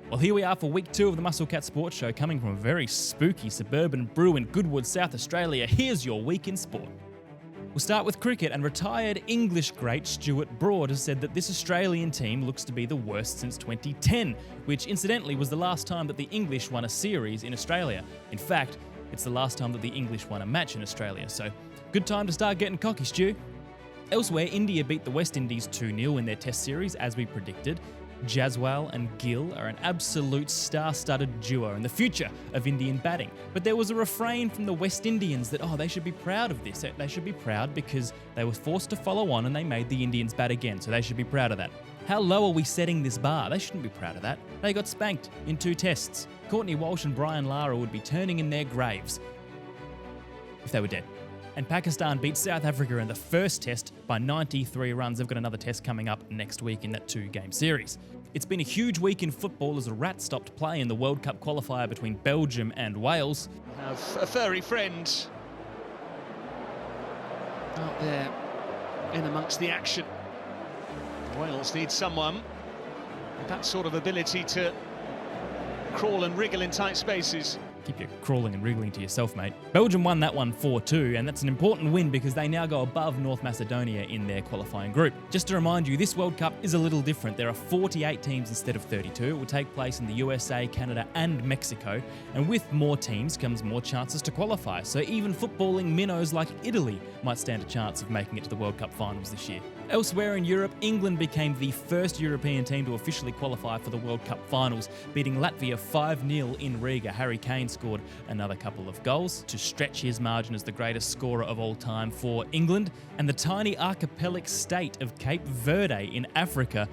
Well, here we are for week 2 of the Muscle Cat Sports Show, coming from a very spooky suburban brew in Goodwood, South Australia. Here's your week in sport. We'll start with cricket, and retired English great Stuart Broad has said that this Australian team looks to be the worst since 2010, which incidentally was the last time that the English won a series in Australia. In fact, it's the last time that the English won a match in Australia, so good time to start getting cocky, Stu. Elsewhere, India beat the West Indies 2-0 in their test series, as we predicted. Jaswal and Gill are an absolute star-studded duo and the future of Indian batting. But there was a refrain from the West Indians that, they should be proud of this. They should be proud because they were forced to follow on and they made the Indians bat again, so they should be proud of that. How low are we setting this bar? They shouldn't be proud of that. They got spanked in 2 tests. Courtney Walsh and Brian Lara would be turning in their graves if they were dead. And Pakistan beat South Africa in the first test by 93 runs. They've got another test coming up next week in that 2-game series. It's been a huge week in football as the Rats stopped play in the World Cup qualifier between Belgium and Wales. Have a furry friend out there in amongst the action. Wales need someone with that sort of ability to crawl and wriggle in tight spaces. Keep you crawling and wriggling to yourself, mate. Belgium won that one 4-2, and that's an important win because they now go above North Macedonia in their qualifying group. Just to remind you, this World Cup is a little different. There are 48 teams instead of 32. It will take place in the USA, Canada, and Mexico, and with more teams comes more chances to qualify. So even footballing minnows like Italy might stand a chance of making it to the World Cup finals this year. Elsewhere in Europe, England became the first European team to officially qualify for the World Cup finals, beating Latvia 5-0 in Riga. Harry Kane scored another couple of goals to stretch his margin as the greatest scorer of all time for England. And the tiny archipelagic state of Cape Verde in Africa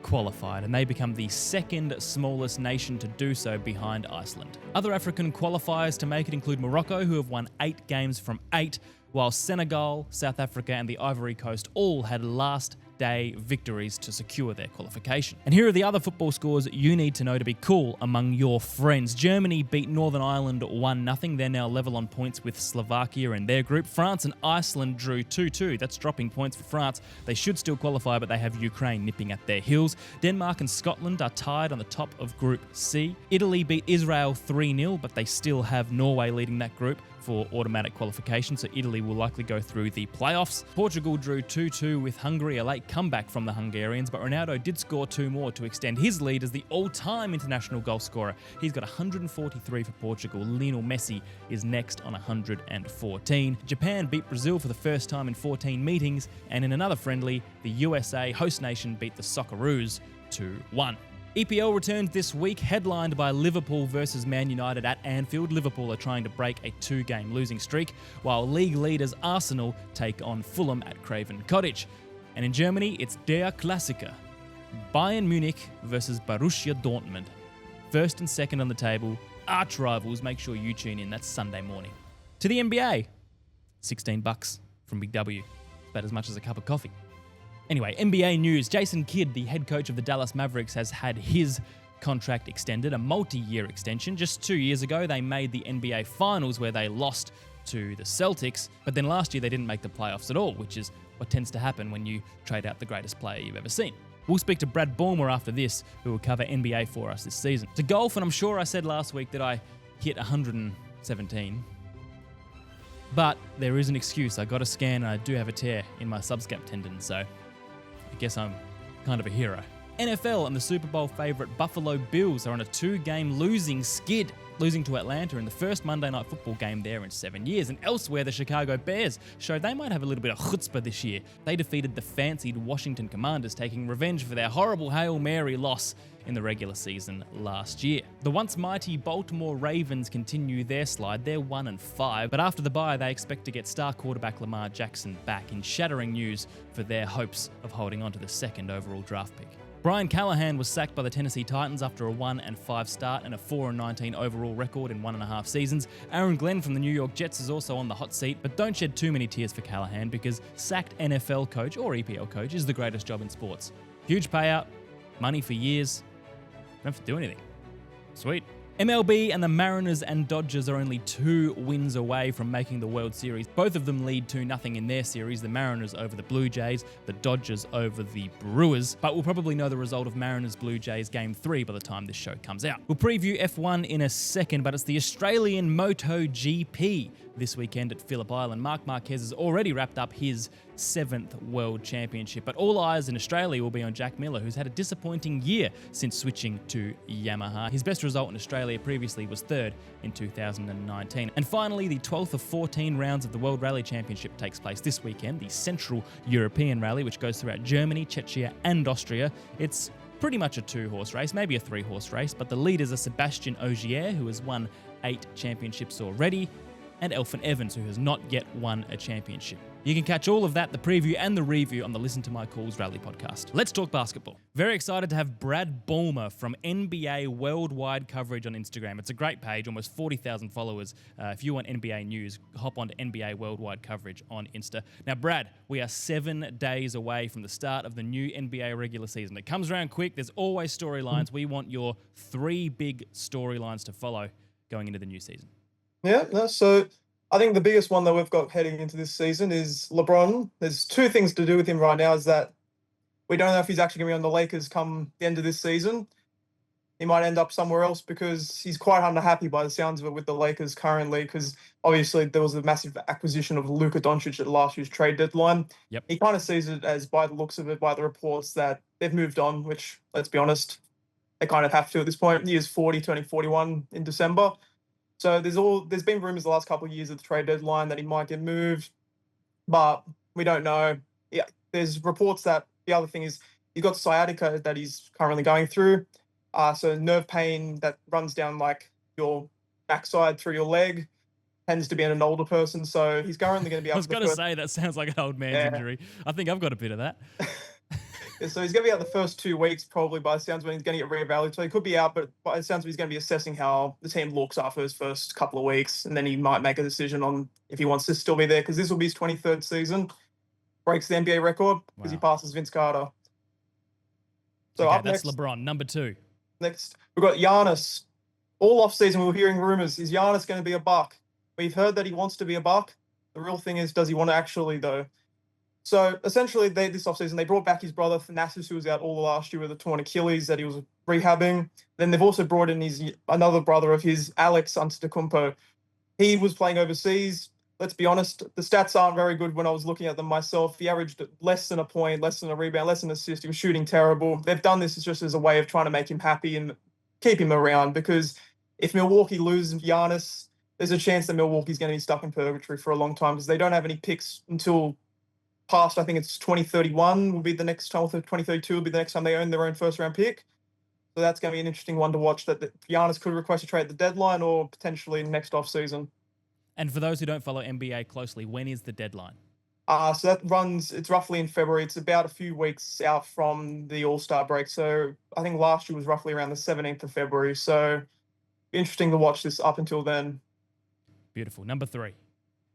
qualified, and they become the second smallest nation to do so behind Iceland. Other African qualifiers to make it include Morocco, who have won 8 games from 8, while Senegal, South Africa, and the Ivory Coast all had last-day victories to secure their qualification. And here are the other football scores you need to know to be cool among your friends. Germany beat Northern Ireland 1-0. They're now level on points with Slovakia in their group. France and Iceland drew 2-2. That's dropping points for France. They should still qualify, but they have Ukraine nipping at their heels. Denmark and Scotland are tied on the top of Group C. Italy beat Israel 3-0, but they still have Norway leading that group for automatic qualification, so Italy will likely go through the playoffs. Portugal drew 2-2 with Hungary, a late comeback from the Hungarians, but Ronaldo did score 2 more to extend his lead as the all-time international goal scorer. He's got 143 for Portugal. Lionel Messi is next on 114. Japan beat Brazil for the first time in 14 meetings, and in another friendly, the USA, host nation, beat the Socceroos 2-1. EPL returns this week, headlined by Liverpool versus Man United at Anfield. Liverpool are trying to break a 2-game losing streak, while league leaders Arsenal take on Fulham at Craven Cottage. And in Germany, it's Der Klassiker. Bayern Munich versus Borussia Dortmund. First and second on the table, arch rivals. Make sure you tune in. That's Sunday morning. To the NBA, $16 from Big W. About as much as a cup of coffee. Anyway, NBA news. Jason Kidd, the head coach of the Dallas Mavericks, has had his contract extended, a multi-year extension. Just 2 years ago, they made the NBA Finals where they lost to the Celtics, but then last year they didn't make the playoffs at all, which is what tends to happen when you trade out the greatest player you've ever seen. We'll speak to Brad Bulmer after this, who will cover NBA for us this season. To golf, and I'm sure I said last week that I hit 117, but there is an excuse. I got a scan and I do have a tear in my subscap tendon, so I guess I'm kind of a hero. NFL and the Super Bowl favourite Buffalo Bills are on a 2-game losing skid, losing to Atlanta in the first Monday Night Football game there in 7 years. And elsewhere, the Chicago Bears showed they might have a little bit of chutzpah this year. They defeated the fancied Washington Commanders, taking revenge for their horrible Hail Mary loss in the regular season last year. The once mighty Baltimore Ravens continue their slide. They're 1-5, but after the bye, they expect to get star quarterback Lamar Jackson back in shattering news for their hopes of holding on to the 2nd overall draft pick. Brian Callahan was sacked by the Tennessee Titans after a 1-5 start and a 4-19 overall record in 1.5 seasons. Aaron Glenn from the New York Jets is also on the hot seat, but don't shed too many tears for Callahan because sacked NFL coach or EPL coach is the greatest job in sports. Huge payout, money for years, don't have to do anything. Sweet. MLB and the Mariners and Dodgers are only 2 wins away from making the World Series. Both of them lead 2-0 in their series, the Mariners over the Blue Jays, the Dodgers over the Brewers. But we'll probably know the result of Mariners-Blue Jays Game 3 by the time this show comes out. We'll preview F1 in a second, but it's the Australian MotoGP this weekend at Phillip Island. Marc Marquez has already wrapped up his 7th World Championship, but all eyes in Australia will be on Jack Miller, who's had a disappointing year since switching to Yamaha. His best result in Australia previously was 3rd in 2019. And finally, the 12th of 14 rounds of the World Rally Championship takes place this weekend, the Central European Rally, which goes throughout Germany, Czechia and Austria. It's pretty much a 2-horse race, maybe a 3-horse race, but the leaders are Sebastian Ogier, who has won 8 championships already, and Elfyn Evans, who has not yet won a championship. You can catch all of that, the preview and the review, on the Listen to My Calls Rally podcast. Let's talk basketball. Very excited to have Brad Bulmer from NBA Worldwide Coverage on Instagram. It's a great page, almost 40,000 followers. If you want NBA news, hop onto NBA Worldwide Coverage on Insta. Now, Brad, we are 7 days away from the start of the new NBA regular season. It comes around quick. There's always storylines. We want your 3 big storylines to follow going into the new season. Yeah, no, so I think the biggest one that we've got heading into this season is LeBron. There's 2 things to do with him right now, is that we don't know if he's actually going to be on the Lakers come the end of this season. He might end up somewhere else because he's quite unhappy by the sounds of it with the Lakers currently, because obviously there was a massive acquisition of Luka Doncic at last year's trade deadline. Yep. He kind of sees it as, by the looks of it, by the reports, that they've moved on, which, let's be honest, they kind of have to at this point. He is 40, turning 41 in December. So there's been rumors the last couple of years at the trade deadline that he might get moved, but we don't know. Yeah, there's reports that the other thing is you've got sciatica that he's currently going through. So nerve pain that runs down like your backside through your leg tends to be in an older person. So he's currently going to be able I was going to say, that sounds like an old man's injury. I think I've got a bit of that. So he's going to be out the first 2 weeks, probably, by the sounds when he's going to get reevaluated. So he could be out, but by the sounds he's going to be assessing how the team looks after his first couple of weeks, and then he might make a decision on if he wants to still be there, because this will be his 23rd season. Breaks the NBA record because he passes Vince Carter. So okay, up that's next, LeBron, number 2. Next, we've got Giannis. All offseason, we were hearing rumors. Is Giannis going to be a Buck? We've heard that he wants to be a Buck. The real thing is, does he want to actually, though? So essentially, this offseason, they brought back his brother Thanasis, who was out all last year with a torn Achilles that he was rehabbing. Then they've also brought in another brother of his, Alex Antetokounmpo. He was playing overseas. Let's be honest, the stats aren't very good when I was looking at them myself. He averaged less than a point, less than a rebound, less than an assist. He was shooting terrible. They've done this just as a way of trying to make him happy and keep him around, because if Milwaukee loses Giannis, there's a chance that Milwaukee's going to be stuck in purgatory for a long time, because they don't have any picks until past, I think it's 2031 will be the next time, 2032 will be the next time they own their own first-round pick. So that's going to be an interesting one to watch, that Giannis could request a trade at the deadline or potentially next off-season. And for those who don't follow NBA closely, when is the deadline? So that it's roughly in February. It's about a few weeks out from the All-Star break. So I think last year was roughly around the 17th of February. So interesting to watch this up until then. Beautiful. Number 3.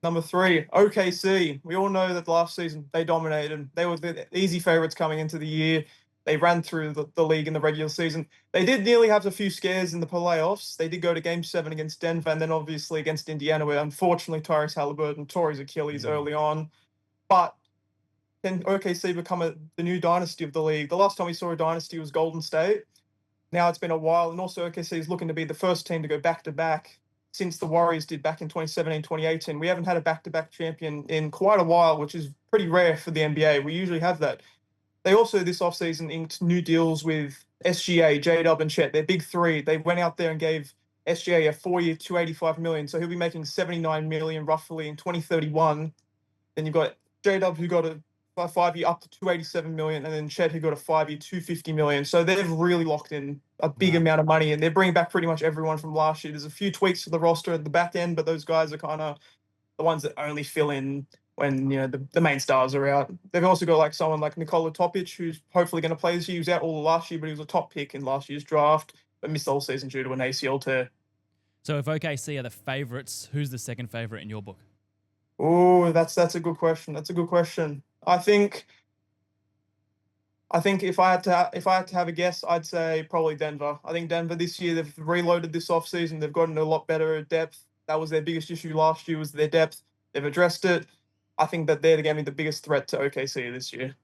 Number 3, OKC. We all know that last season they dominated. They were the easy favourites coming into the year. They ran through the league in the regular season. They did nearly have a few scares in the playoffs. They did go to Game 7 against Denver, and then obviously against Indiana, where unfortunately Tyrese Halliburton tore his Achilles early on. But can OKC become the new dynasty of the league? The last time we saw a dynasty was Golden State. Now it's been a while, and also OKC is looking to be the first team to go back-to-back since the Warriors did back in 2017, 2018. We haven't had a back-to-back champion in quite a while, which is pretty rare for the NBA. We usually have that. They also, this offseason, inked new deals with SGA, J-Dub, and Chet. They're big 3. They went out there and gave SGA a 4-year, $285 million. So he'll be making $79 million roughly in 2031. Then you've got J-Dub, who got a 5-year up to $287 million, and then Chet, who got a 5-year, $250 million. So they've really locked in a big amount of money, and they're bringing back pretty much everyone from last year. There's a few tweaks to the roster at the back end, but those guys are kind of the ones that only fill in when the main stars are out. They've also got like someone like Nikola Topic, who's hopefully going to play this year. He was out all last year, but he was a top pick in last year's draft, but missed the whole season due to an ACL tear. So if OKC are the favourites, who's the second favourite in your book? Oh, that's a good question. That's a good question. I think I think if I had to have a guess, I'd say probably Denver. I think Denver this year, they've reloaded this offseason. They've gotten a lot better at depth. That was their biggest issue last year, was their depth. They've addressed it. I think that they're going to be the biggest threat to OKC this year.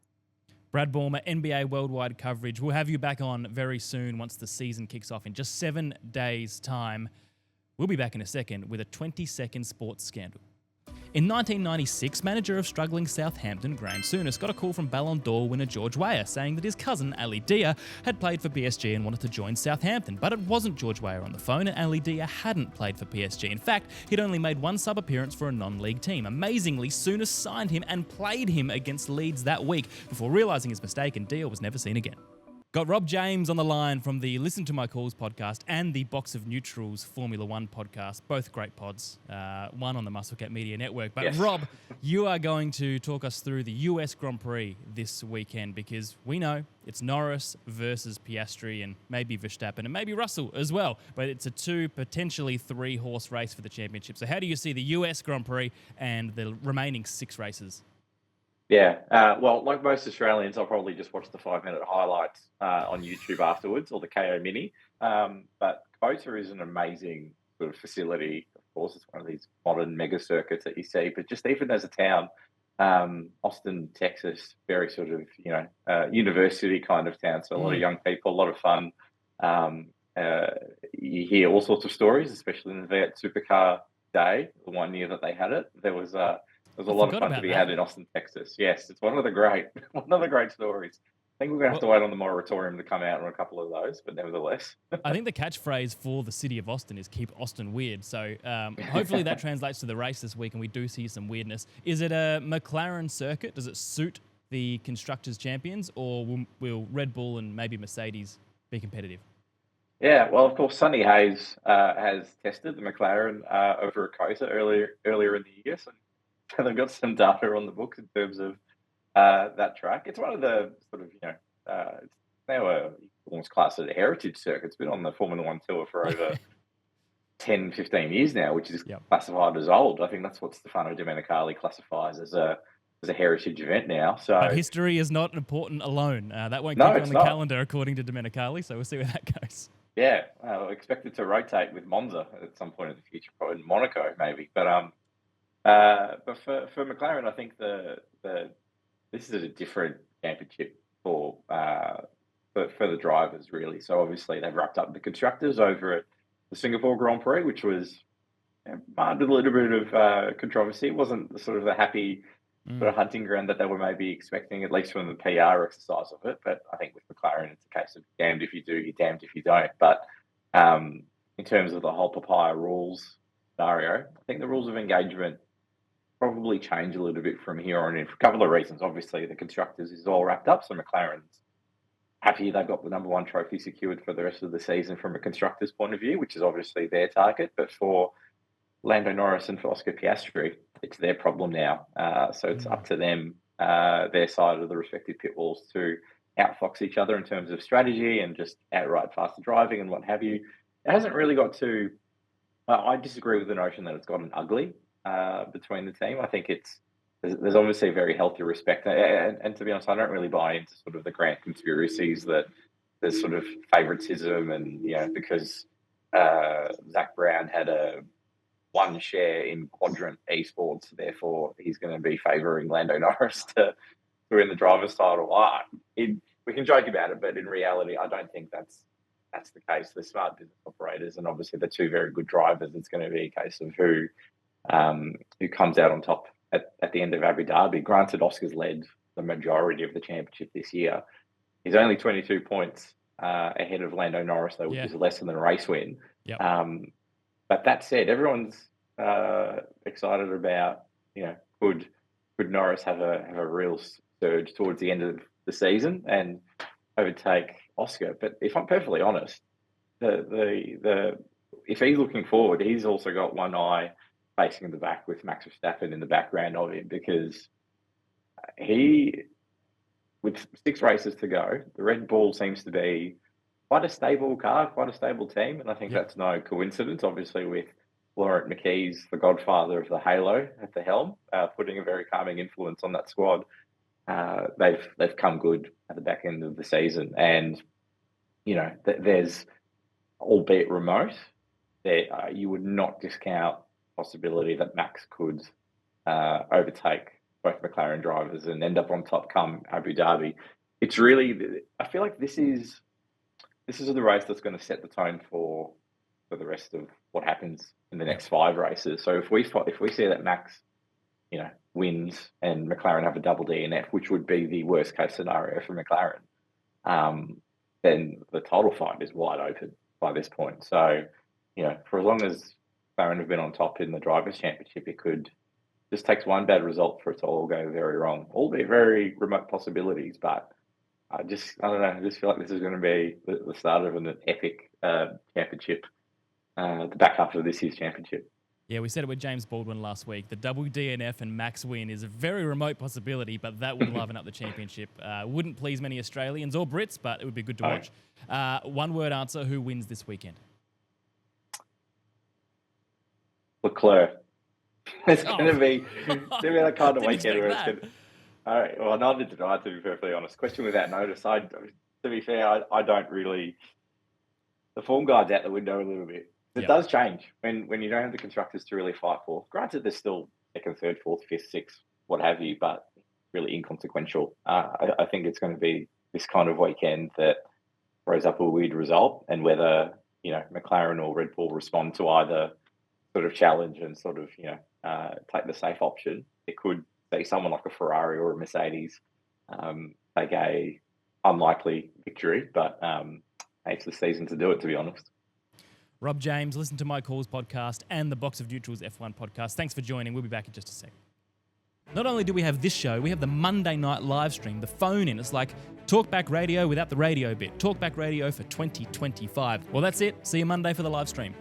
Brad Bulmer, NBA Worldwide Coverage. We'll have you back on very soon once the season kicks off in just 7 days' time. We'll be back in a second with a 20-second sports scandal. In 1996, manager of struggling Southampton, Graham Souness, got a call from Ballon d'Or winner George Weah saying that his cousin, Ali Dia, had played for PSG and wanted to join Southampton. But it wasn't George Weah on the phone, and Ali Dia hadn't played for PSG. In fact, he'd only made one sub-appearance for a non-league team. Amazingly, Souness signed him and played him against Leeds that week before realising his mistake, and Dia was never seen again. Got Rob James on the line from the Listen to My Calls podcast and the Box of Neutrals Formula One podcast. Both great pods. One on the Musclecat Media Network. But yes. Rob, you are going to talk us through the US Grand Prix this weekend, because we know it's Norris versus Piastri and maybe Verstappen and maybe Russell as well. But it's a 2, potentially 3-horse race for the championship. So how do you see the US Grand Prix and the remaining 6 races? Yeah, well, like most Australians, I'll probably just watch the 5-minute highlights on YouTube afterwards, or the KO Mini. But COTA is an amazing sort of facility. Of course, it's one of these modern mega circuits that you see. But just even as a town, Austin, Texas, very sort of, university kind of town. So a lot of young people, a lot of fun. You hear all sorts of stories, especially in the V8 Supercar Day, the one year that they had it. There was a lot of fun to be had in Austin, Texas. Yes, it's one of the great stories. I think we're going to have to wait on the moratorium to come out on a couple of those, but nevertheless. I think the catchphrase for the city of Austin is "Keep Austin Weird." So hopefully that translates to the race this week, and we do see some weirdness. Is it a McLaren circuit? Does it suit the Constructors' Champions, or will Red Bull and maybe Mercedes be competitive? Yeah, well, of course, Sonny Hayes has tested the McLaren over at COTA earlier in the year, so they've got some data on the books in terms of that track. It's one of the sort of, it's now almost classed as a heritage circuit. It's been on the Formula One tour for over 10, 15 years now, which is classified as old. I think that's what Stefano Domenicali classifies as a heritage event now. So, but history is not important alone. That won't keep on the calendar, according to Domenicali, so we'll see where that goes. Yeah, expected to rotate with Monza at some point in the future, probably in Monaco maybe. But for McLaren, I think this is a different championship for the drivers, really. So obviously they've wrapped up the constructors over at the Singapore Grand Prix, which was marred with a little bit of controversy. It wasn't the happy sort of hunting ground that they were maybe expecting, at least from the PR exercise of it. But I think with McLaren, it's a case of damned if you do, you're damned if you don't. But in terms of the whole papaya rules scenario, I think the rules of engagement probably change a little bit from here on in for a couple of reasons. Obviously, the constructors is all wrapped up, so McLaren's happy they've got the number 1 trophy secured for the rest of the season from a constructor's point of view, which is obviously their target. But for Lando Norris and for Oscar Piastri, it's their problem now. So it's up to them, their side of the respective pit walls, to outfox each other in terms of strategy and just outright faster driving and what have you. It hasn't really got to... I disagree with the notion that it's gotten ugly between the team. I think there's obviously a very healthy respect. And to be honest, I don't really buy into sort of the grand conspiracies that there's sort of favoritism and, because Zach Brown had a 1 share in Quadrant Esports, therefore he's going to be favouring Lando Norris to win the driver's title. We can joke about it, but in reality, I don't think that's the case. They're smart business operators, and obviously they're 2 very good drivers. It's going to be a case of who comes out on top at the end of Abu Dhabi. Granted, Oscar's led the majority of the championship this year. He's only 22 points ahead of Lando Norris, though, which is less than a race win. Yep. But that said, everyone's excited about, could Norris have a real surge towards the end of the season and overtake Oscar? But if I'm perfectly honest, if he's looking forward, he's also got one eye facing in the back with Max Verstappen in the background of him, because with 6 races to go, the Red Bull seems to be quite a stable car, quite a stable team. And I think that's no coincidence, obviously, with Laurent McKee's the godfather of the Halo at the helm, putting a very calming influence on that squad. they've come good at the back end of the season, and there's, albeit remote, there you would not discount the possibility that Max could overtake both McLaren drivers and end up on top come Abu Dhabi. It's really, I feel like this is the race that's going to set the tone for the rest of what happens in the next 5 races. So if we see that Max, wins and McLaren have a double DNF, which would be the worst case scenario for McLaren, then the title fight is wide open by this point. So, for as long as McLaren have been on top in the Drivers' Championship, it could just takes one bad result for it to all go very wrong. Albeit very remote possibilities, but I don't know. I just feel like this is going to be the start of an epic championship, the back half of this year's championship. Yeah, we said it with James Baldwin last week. The double DNF and Max win is a very remote possibility, but that would liven up the championship. Wouldn't please many Australians or Brits, but it would be good to watch. One word answer, who wins this weekend? Leclerc. It's going to be that kind of weekend where it's going to... All right, well, neither did I, to be perfectly honest. Question without notice. To be fair, I don't really... The form guide's out the window a little bit. It does change when you don't have the constructors to really fight for. Granted, there's still second, third, fourth, fifth, sixth, what have you, but really inconsequential. I think it's going to be this kind of weekend that throws up a weird result, and whether McLaren or Red Bull respond to either sort of challenge and sort of take the safe option. It could be someone like a Ferrari or a Mercedes take a unlikely victory, but it's the season to do it, to be honest. Rob James, listen to My Calls podcast and the Box of Neutrals F1 podcast. Thanks for joining. We'll be back in just a sec. Not only do we have this show, we have the Monday night live stream, the phone in. It's like talkback radio without the radio bit. Talkback radio for 2025. Well, that's it. See you Monday for the live stream.